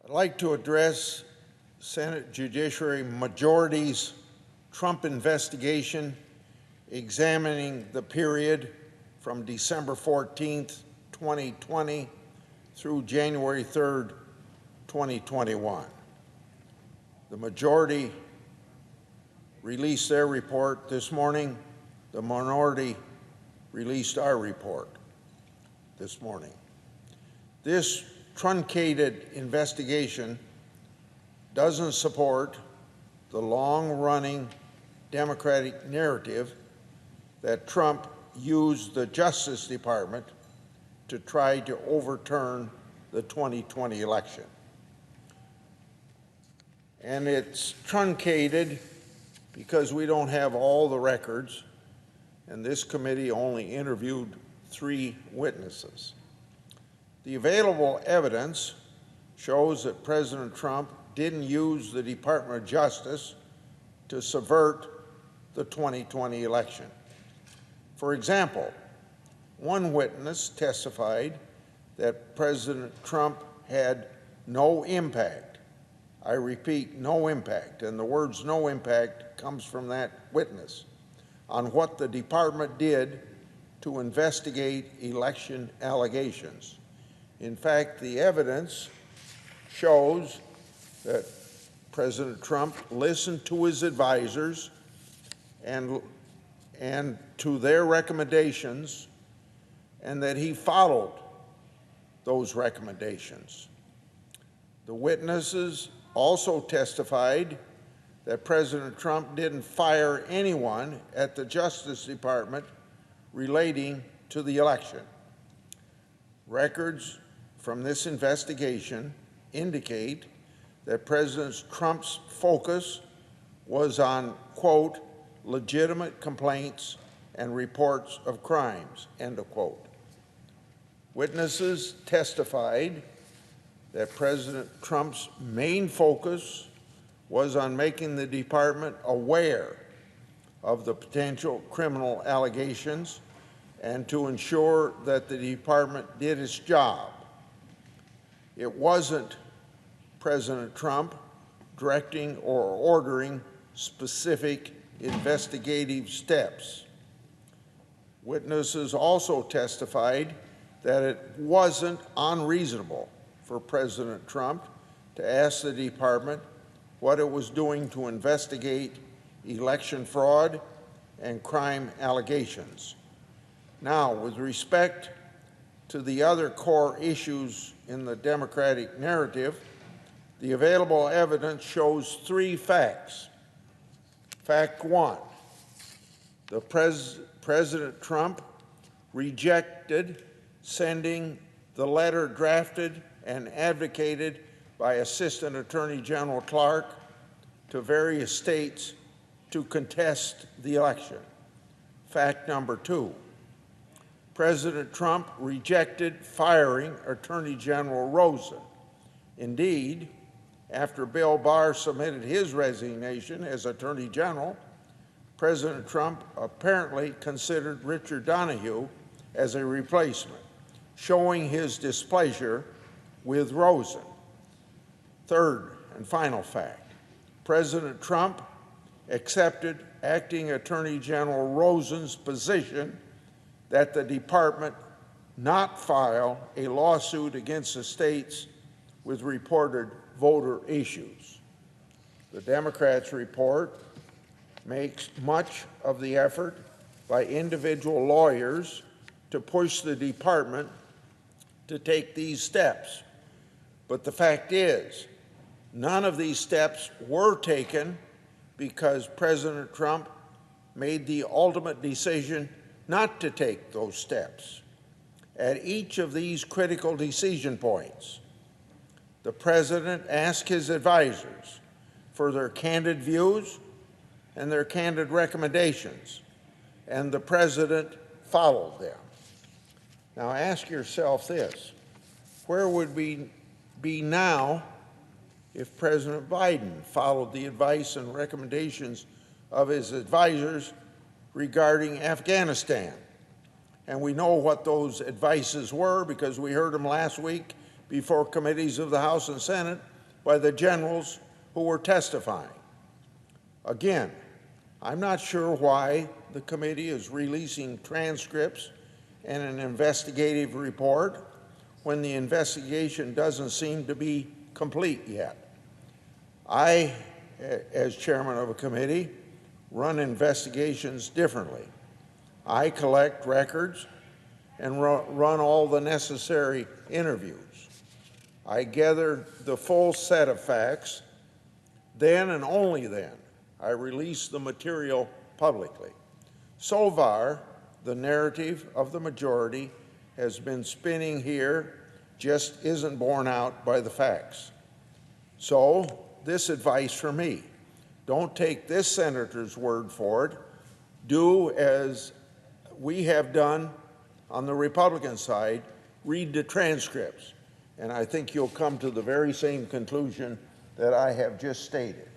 I'd like to address Senate Judiciary Majority's Trump investigation examining the period from December 14th, 2020 through January 3rd, 2021. The majority released their report this morning. The minority released our report this morning. This truncated investigation doesn't support the long-running Democratic narrative that Trump used the Justice Department to try to overturn the 2020 election. And it's truncated because we don't have all the records, and this committee only interviewed 3 witnesses. The available evidence shows that President Trump didn't use the Department of Justice to subvert the 2020 election. For example, one witness testified that President Trump had no impact. I repeat, no impact, and the words "no impact" comes from that witness, on what the department did to investigate election allegations. In fact, the evidence shows that President Trump listened to his advisors and to their recommendations, and that he followed those recommendations. The witnesses also testified that President Trump didn't fire anyone at the Justice Department relating to the election. Records from this investigation indicate that President Trump's focus was on, quote, legitimate complaints and reports of crimes, end of quote. Witnesses testified that President Trump's main focus was on making the department aware of the potential criminal allegations and to ensure that the department did its job. It wasn't President Trump directing or ordering specific investigative steps. Witnesses also testified that it wasn't unreasonable for President Trump to ask the department what it was doing to investigate election fraud and crime allegations. Now, with respect to the other core issues in the Democratic narrative, the available evidence shows 3 facts. Fact 1, President Trump rejected sending the letter drafted and advocated by Assistant Attorney General Clark to various states to contest the election. Fact number 2, President Trump rejected firing Attorney General Rosen. Indeed, after Bill Barr submitted his resignation as Attorney General, President Trump apparently considered Richard Donahue as a replacement, showing his displeasure with Rosen. Third and final fact, President Trump accepted Acting Attorney General Rosen's position that the department not file a lawsuit against the states with reported voter issues. The Democrats' report makes much of the effort by individual lawyers to push the department to take these steps. But the fact is, none of these steps were taken because President Trump made the ultimate decision not to take those steps. At each of these critical decision points, the president asked his advisors for their candid views and their candid recommendations, and the president followed them. Now ask yourself this: where would we be now if President Biden followed the advice and recommendations of his advisors regarding Afghanistan? And we know what those advices were because we heard them last week before committees of the House and Senate by the generals who were testifying. Again, I'm not sure why the committee is releasing transcripts and an investigative report when the investigation doesn't seem to be complete yet. I, as chairman of a committee, run investigations differently. I collect records and run all the necessary interviews. I gather the full set of facts. Then and only then, I release the material publicly. So far, the narrative of the majority has been spinning here, just isn't borne out by the facts. So, this advice for me: don't take this senator's word for it. Do as we have done on the Republican side, read the transcripts, and I think you'll come to the very same conclusion that I have just stated.